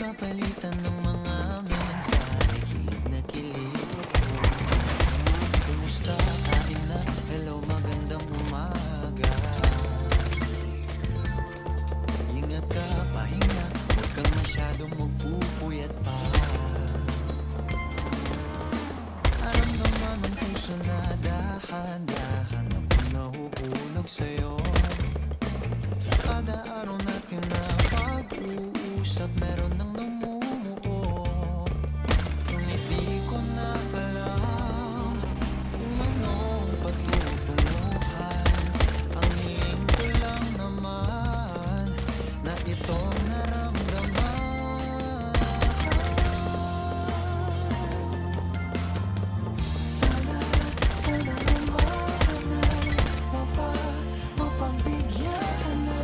Papalitan ng mga mensahe, kilig na kilig. Kumusta? Kain na? Hello, magandang umaga. Ingat ka, pahinga, huwag kang masyadong magpupuyat pa. Naramdaman ng puso na dahan-dahan akong nahuhulog sa'yo. Sa kada araw natin na pag-uusap, meron nang namumuo. Ngunit di ko na alam kung anong patutunguhan. Ang hiling ko lang naman na ito naramdaman. Sana naman mapagbigyan ka na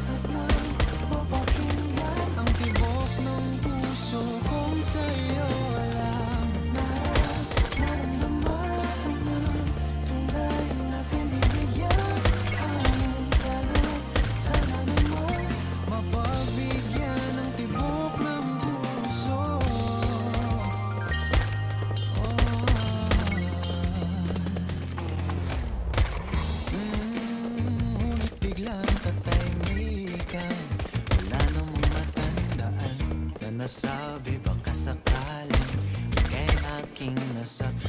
at nang mapakinggan ang tibok ng puso kong sa'yo alam. Naramdaman ng tunay na kaligayahan. Sana naman mapagbigyan ng tibok ng puso. Ngunit biglang katahimikan, wala namang matandaan na nasabi baka sakaling ika'y aking nasaktan.